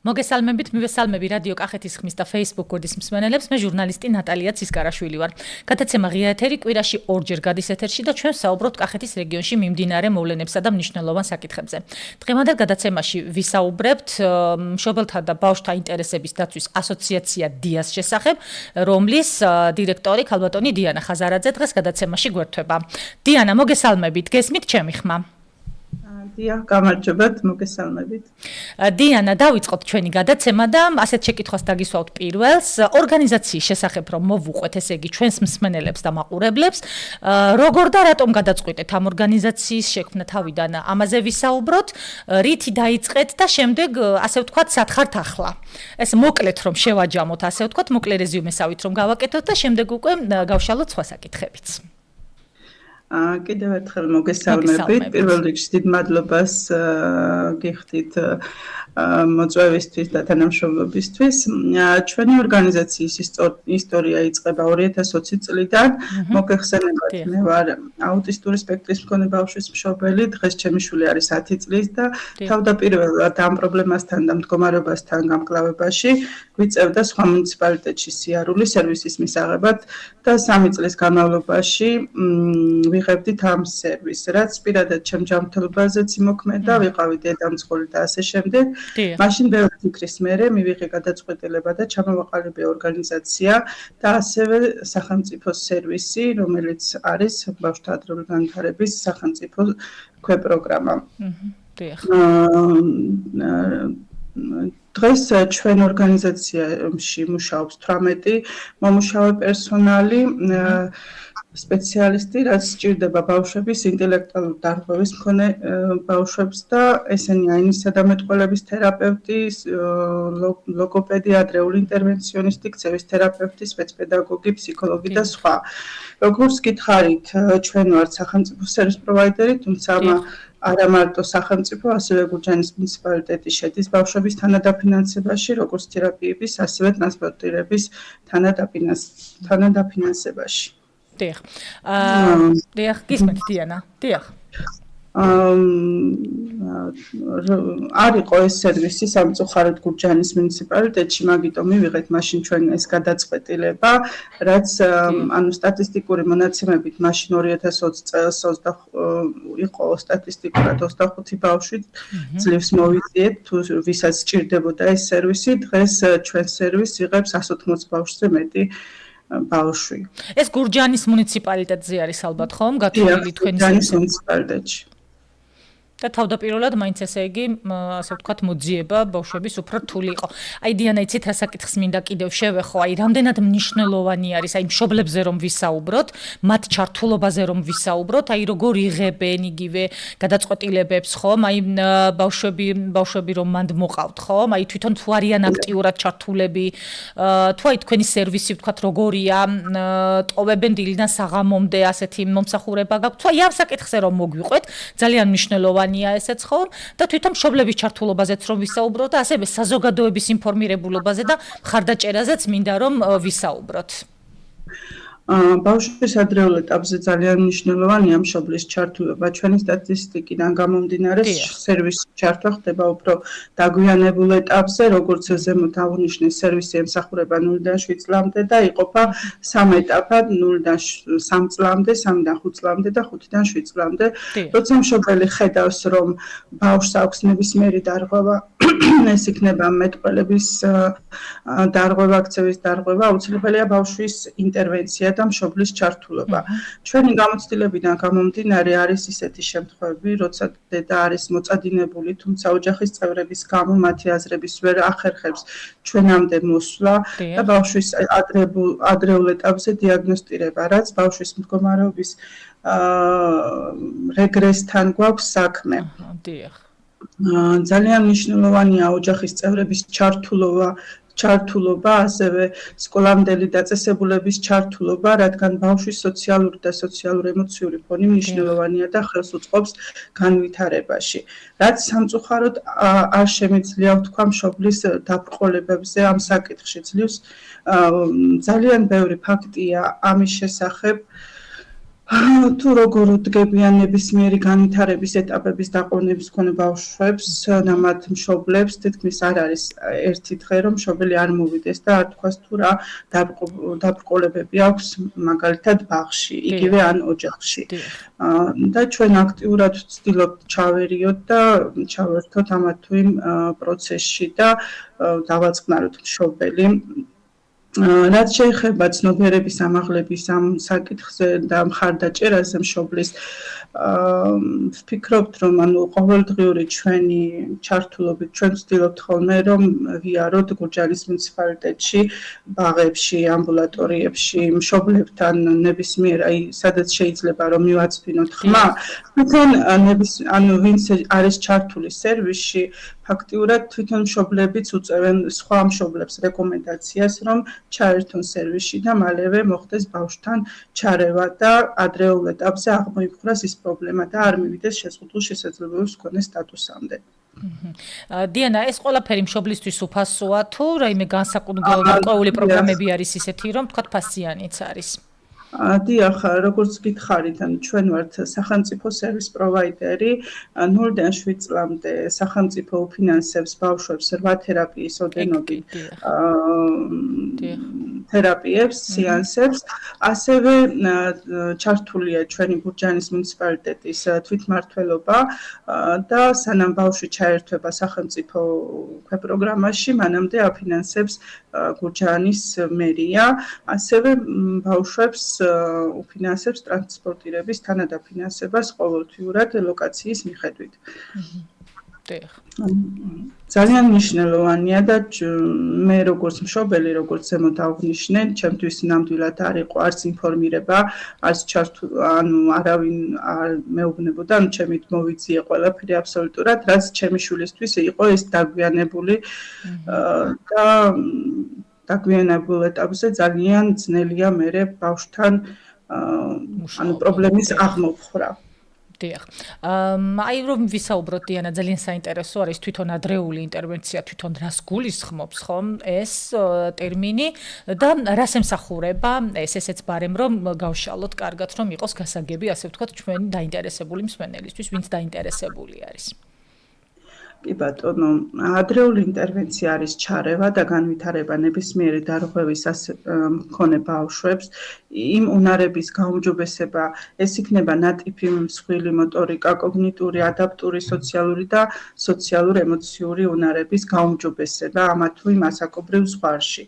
მოგესალმებით, მივესალმები რადიო კახეთის ხმის და Facebook გოდის მსმენელებს, მე ჟურნალისტი ნატალია ცისკარაშვილი ვარ. გადაცემა ღია ეთერი კვირაში ორჯერ გადის ეთერში და ჩვენ საუბრობთ კახეთის რეგიონში მიმდინარე მოვლენებსა და მნიშვნელოვან საკითხებზე. დღევანდელ გადაცემაში ვისაუბრებთ მშობელთა და ბავშვთა ინტერესების დაცვის ასოციაცია დიას შესახებ, რომლის დირექტორი ქალბატონი დიანა ხაზარაძე დღეს გადაცემაში გვერდება. დიანა, მოგესალმებით, გესმით ჩემი ხმა? დიახ, გამარჯობათ, მოგესალმებით. დიანა, დავიწყოთ ჩვენი გადაცემა და ასეთ შეკითხვას დაგისვავთ პირველს. ორგანიზაციის შესახებ რომ მოვუყვეთ, ესე იგი ჩვენს მსმენელებს და მაყურებლებს, როგორ და რატომ გადაწყვიტეთ ამ ორგანიზაციის შექმნა თავიდან ამაზე ვისაუბროთ, რითი დაიწყეთ და შემდეგ ასე ვთქვათ, სათხართ ახლა. ეს მოკლედ რომ შევაჯამოთ, ასე ვთქვათ, მოკლე რეზიუმესავით რომ გავაკეთოთ და შემდეგ უკვე გავშალოთ სხვა საკითხებიც. კიდევ ერთხელ მოგესალმებით. პირველ რიგში დიდ მადლობას გიხდით მოწვევისთვის და თანამშრომლობისთვის. ჩვენი ორგანიზაციის ისტორია იწყება 2020 წლიდან. მოგეხსენებათ, მე ვარ აუტისტური სპექტრის მქონე ბავშვის მშობელი, დღეს ჩემი შვილი არის 10 წლის და თავდაპირველად ამ პრობლემასთან და მდგომარეობასთან გამკლავებაში გვიწევდა სხვა მუნიციპალიტეტში სიარული სერვისის მისაღებად და 3 წლის განმავლობაში ვიღებდით ამ სერვისს, რაც პირადად ჩემ ჯანმრთელობაზეც იმოქმედა, ვიყავი დედამძღოლი და ასე შემდეგ. მაშინ ბევრი ფიქრის მერე მივიღე გადაწყვეტილება და ჩამოვაყალიბე ორგანიზაცია და ასევე სახელმწიფო სერვისი, რომელიც არის ბავშვთა ადრეული განვითარების სახელმწიფო ქვეპროგრამა. დღეს ჩვენ ორგანიზაციაში მუშაობს 18 მომუშავე პერსონალი, სპეციალისტი, რაც სჭირდება ბავშვების ინტელექტუალური დარღვევის მქონე ბავშვებს და ესენია ენისა და მეტყველების თერაპევტი, ლოგოპედი, ადრეული ინტერვენციონისტი, ქცევის თერაპევტი, სპეცპედაგოგი, ფსიქოლოგი და სხვა. როგორც გითხარით, ჩვენ ვართ სახელმწიფო სერვის პროვაიდერი, თუმცა არა მარტო სახელმწიფო, ასევე გურჯაანის მუნიციპალიტეტი შედის ბავშვების თანადაფინანსებაში, როგორც თერაპიების, ასევე ტრანსპორტირების თანადაფინანსებაში. დიახ, გისმენთ დიანა, დიახ. არ იყო ეს სერვისი სამწუხაროდ გურჯაანის მუნიციპალიტეტში, მაგიტომ მივიღეთ მაშინ ჩვენ ეს გადაწყვეტილება, რაც ანუ სტატისტიკური მონაცემებით მაშინ 2020 წელს იყო სტატისტიკურად 25 ბავშვი ძლივს მოვიძიეთ, თუ ვისაც სჭირდებოდა ეს სერვისი, დღეს ჩვენ სერვისს იღებს 180 ბავშვზე მეტი ბავშვი. ეს გურჯაანის მუნიციპალიტეტზე არის ალბათ ხომ? გათვლილი თქვენი მუნიციპალიტეტში. და თავდაპირველად მაინც ესე იგი, ასე ვთქვათ, მოძიება ბავშვების უფრო რთული იყო. აი დიანა, იცით რა საკითხს მინდა კიდევ შევეხო, აი რამდენად მნიშვნელოვანი არის აი მშობლებზე რომ ვისაუბროთ, მათ ჩართულობაზე რომ ვისაუბროთ, აი როგორ იღებენ იგივე გადაწყვეტილებებს, ხომ? აი ბავშვები რომ მანდ მოყავთ, ხომ? აი თვითონ თუ არიან აქტიურად ჩართულები, თუ აი თქვენი სერვისი ვთქვათ როგორია, ტოვებენ დილიდან საღამომდე ასეთი მომსახურება გაქვთ. თუ აი ამ საკითხზე რომ მოგვიყვეთ, ძალიან მნიშვნელოვანი ესეც ხომ და თვითონ მშობლების ჩართულობაზეც რომ ვისაუბროთ და ასევე საზოგადოების ინფორმირებულობაზე და მხარდაჭერაზეც მინდა რომ ვისაუბროთ. ბავშვის ადრეულ ეტაპზე ძალიან მნიშვნელოვანია მშობლის ჩართულობა. ჩვენი სტატისტიკიდან გამომდინარე, სერვისის ჩართვა ხდება უფრო დაგვიანებულ ეტაპზე, როგორც ზემოთ აღნიშნე სერვისი ემსახურება 0-დან 7 წლამდე და იყოფა 3 ეტაპად: 0-დან 3 წლამდე, 3-დან 5 წლამდე და 5-დან 7 წლამდე. როცა მშობელი ხედავს, რომ ბავშვს აქვს ნებისმიერი დარღვევა, ეს იქნება მეტყველების დარღვევა, ქცევის დარღვევა, აუცილებელია ბავშვის ინტერვენცია და მშობლის ჩართულობა. ჩვენი გამოცდილებიდან გამომდინარე არის ისეთი შემთხვევები, როცა დედა არის მოწადინებული, თუმცა ოჯახის წევრების გამო მათი აზრების ვერ ახერხებს ჩვენამდე მოსვლა და ბავშვის ადრეულ ეტაპზე დიაგნოსტირება, რაც ბავშვის მდგომარეობის რეგრესთან გვაქვს საქმე. ძალიან მნიშვნელოვანია ოჯახის წევრების ჩართულობა, ასევე სკოლამდელი დაწესებულების ჩართულობა, რადგან ბავშვის სოციალური და სოციალურ-ემოციური ფონი მნიშვნელოვანია და ხელს უწყობს განვითარებაში. რაც სამწუხაროდ არ შემიძლია ვთქვა მშობლის დაბრყოლებებზე ამ საკითხში. ძალიან ბევრი ფაქტია ამის შესახებ, თუ როგორ დგებიან ნებისმიერი განვითარების ეტაპების დაყოვნების მქონე ბავშვებს და მათ მშობლებს, თითქმის არ არის ერთი დღე, რომ მშობელი არ მოვიდეს და არ თქვას თუ რა დაბრკოლებები აქვს, მაგალითად ბაღში, იგივე ან ოჯახში. და ჩვენ აქტიურად ვცდილობთ ჩავერიოთ და ჩავერთოთ ამა თუ იმ პროცესში და დავაწყნაროთ მშობელი. რაც შეეხება ცნობიერების ამაღლების ამ საკითხზე და მხარდაჭერაზე მშობლის, ვფიქრობთ, რომ ყოველდღიური ჩვენი ჩართულობით ჩვენ ვცდილობთ ხოლმე, რომ ვიაროთ გურჯაანის მუნიციპალიტეტში, ბაღებში, ამბულატორიებში, მშობლებთან ნებისმიერ, სადაც შეიძლება რომ მივაწვინოთ ხმა, თვითონ ვინც არის ჩართული სერვისში, ფაქტიურად თვითონ მშობლებიც უწევენ სხვა მშობლებს რეკომენდაციას, რომ ჩაერთონ სერვისში და მალევე მოხდეს ბავშვთან ჩარევა და ადრეულ ეტაპზე აღმოიფხვრას ის პრობლემა და არ მივიდეს შეზღუდულ შესაძლებლობის მქონე სტატუსამდე. დიანა, ეს ყველაფერი მშობლისთვის უფასოა თუ რაიმე განსაკუთრებული პროგრამები არის ისეთი, რომ თქვა ფასიანიც არის? დიახ, როგორც გითხარით, ჩვენ ვართ სახელმწიფო სერვის პროვაიდერი, 0-დან 7 წლამდე სახელმწიფო უფინანსებს ბავშვებს 8 თერაპიის ოდენობით თერაპიებს, სეანსებს, ასევე ჩართულია ჩვენი გურჯაანის მუნიციპალიტეტის თვითმმართველობა და სანამ ბავშვი ჩაერთვება სახელმწიფო პროგრამაში, მანამდე აფინანსებს გურჯაანის მერია, ასევე ბავშვებს უფინანსებს ტრანსპორტირების თანადაფინანსებას ყოველთვიურად ლოკაციის მიხედვით. ძალიან მნიშვნელოვანია და მე როგორც მშობელი, როგორც ზემოთ აღვნიშნე, ჩემთვის ნამდვილად არ იყო არც ინფორმირება, არც არავინ არ მეუბნებოდა, ჩემით მოვიძიე ყველაფერი აბსოლუტურად, რაც ჩემი შვილისთვის იყო ეს დაგვიანებული და დაგვიანებულ ეტაპზე ძალიან ძნელია მერე ბავშვთან პრობლემის აღმოფხვრა. დიახ. აი რომ ვისაუბროთ დიანა, ძალიან საინტერესო არის თვითონ ადრეული ინტერვენცია, თვითონ რას გულისხმობს ხომ ეს ტერმინი და რას ემსახურება ესეც ბარემ რომ გავშალოთ კარგად რომ იყოს გასაგები, ასე ვთქვათ, ჩვენი დაინტერესებული მსმენელისთვის, ვინც დაინტერესებული არის. კი ბატონო, ადრეული ინტერვენცია არის ჩარევა და განვითარება ნებისმიერი დარღვევის მქონე ბავშვებს, იმ უნარების გაუმჯობესება, ეს იქნება ნატიფი მსხვილი მოტორიკა, კოგნიტური, ადაპტური, სოციალური და სოციალურ-ემოციური უნარების გაუმჯობესება ამა თუ იმ ასაკობრივ ზღვარში.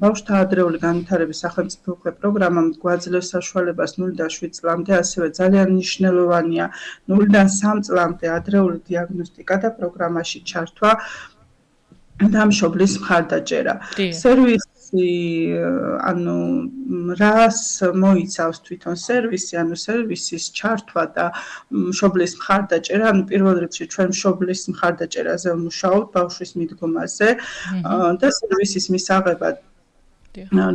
ბავშვთა ადრეული განვითარების სახელმწიფო პროგრამამ გვაძლევს საშუალებას 0-დან 7 წლამდე, ასევე ძალიან მნიშვნელოვანია 0-დან 3 წლამდე ადრეული დიაგნოსტიკა და პროგრამაში ჩართვა და მშობლის მხარდაჭერა. სერვისი, რას მოიცავს თვითონ სერვისი, სერვისის ჩართვა და მშობლის მხარდაჭერა, პირველ რიგში ჩვენ მშობლის მხარდაჭერაზე ვმუშაობთ ბავშვის მიდგომაზე და სერვისის მისაღებად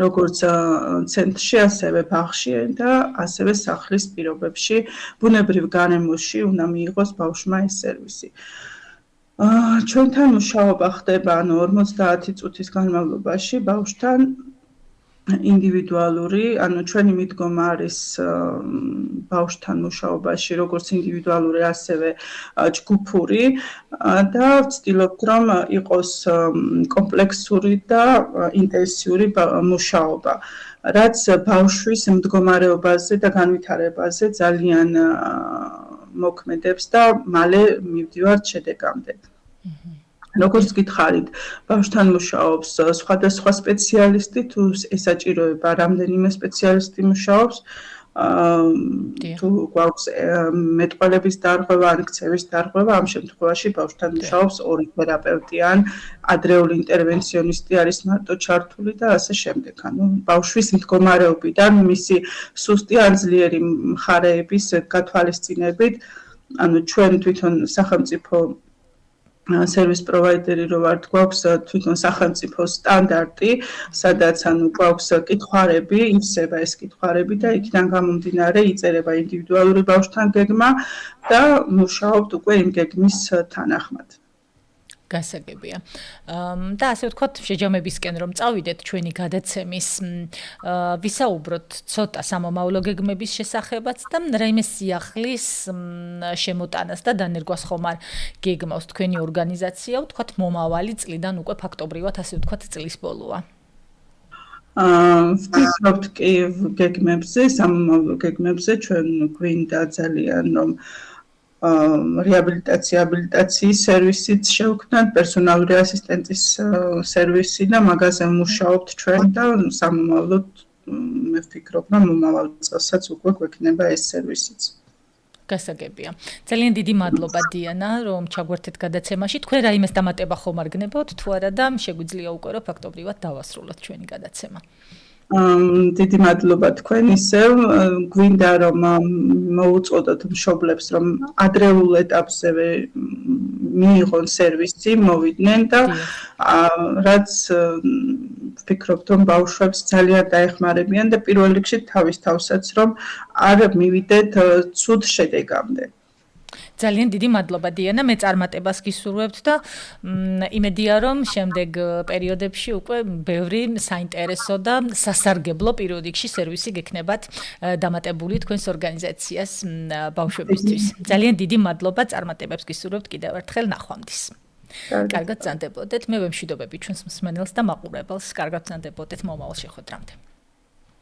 როგორც ცენტრში, ასევე ბაღში და ასევე სახლის პირობებში, ბუნებრივ გარემოში უნდა მიიღოს ბავშვმა ეს სერვისი. ჩვენთან მუშაობა ხდება 50 წუთის განმავლობაში ბავშვთან ინდივიდუალური, ჩვენი მიდგომა არის ბავშვთან მუშაობაში, როგორც ინდივიდუალური, ასევე ჯგუფური და ვცდილობთ, რომ იყოს კომპლექსური და ინტენსიური მუშაობა, რაც ბავშვის მდგომარეობაზე და განვითარებაზე ძალიან მოქმედებს და მალე მივდივართ შედეგამდე. როგორც გითხარით, ბავშვთან მუშაობს სხვადასხვა სპეციალისტი, თუ ესაჭიროება რამდენიმე სპეციალისტი მუშაობს, თუ გვაქვს მეტყველების დარღვევა, ან ქცევის დარღვევა, ამ შემთხვევაში ბავშვთან მუშაობს 2 თერაპევტი ან ადრეული ინტერვენციონისტი არის მარტო ჩართული და ასე შემდეგ. ბავშვის მდგომარეობიდან მისი სუსტი ან ძლიერი მხარეების გათვალისწინებით, ჩვენ თვითონ სახელმწიფო სერვის პროვაიდერი რო ვართ, გვაქვს თვითონ სახელმწიფო სტანდარტი, სადაც გვაქვს კითხვარები, ივსება ეს კითხვარები და იქიდან გამომდინარე იწერება ინდივიდუალური ბავშვთან გეგმა და მუშაობთ უკვე იმ გეგმის თანახმად. გასაგებია. და ასე ვთქვათ, შეჯამებისკენ რომ წავიდეთ ჩვენი გადაცემის, ვისაუბროთ ცოტა სამომავლო გეგმების შესახებაც და რაიმე სიახლის შემოტანას და დანერგვას ხომ არ გეგმავს თქვენი ორგანიზაცია, ვთქვათ, მომავალი წლიდან უკვე ფაქტობრივად ასე ვთქვათ წლის ბოლოა. ვფიქრობთ კი გეგმებზე, სამომავლო გეგმებზე ჩვენ გვინდა ძალიან რომ რეაბილიტაცია, აბილიტაციის სერვისიც შევქმნათ, პერსონალური ასისტენტის სერვისი და მაგაზე ვმუშაობთ ჩვენ და სამომავლოდ მე ვფიქრობ, რომ მომავალ წელსაც უკვე გვექნება ეს სერვისიც. გასაგებია. ძალიან დიდი მადლობა დიანა, რომ ჩაგვერთეთ გადაცემაში. თქვენ რაიმეს დამატება ხომ არ გნებავთ თუ არა და შეგვიძლია უკვე რომ ფაქტობრივად დავასრულოთ ჩვენი გადაცემა. დიდი მადლობა თქვენ ისევ გვინდა რომ მოუწოდოთ მშობლებს რომ ადრეულ ეტაპზევე მიიღონ სერვისი, მოვიდნენ და რაც ვფიქრობთ რომ ბავშვებს ძალიან დაეხმარებიან და პირველ რიგში თავის თავსაც რომ არ მივიდეთ ცუდ შედეგამდე. ძალიან დიდი მადლობა დიანა, მე წარმატებას გისურვებთ და იმედია რომ შემდეგ პერიოდებში უკვე ბევრი საინტერესო და სასარგებლო პირველ რიგში სერვისი გექნებათ დამატებული თქვენს ორგანიზაციას ბავშვებისთვის. ძალიან დიდი მადლობა, წარმატებებს გისურვებთ კიდევ ერთხელ ნახვამდის. კარგად ვზანდებოდეთ, მე ვემშვიდობები ჩვენს მსმენელს და მაყურებელს, კარგად ვზანდებოდეთ მომავალ შეხვედრამდე.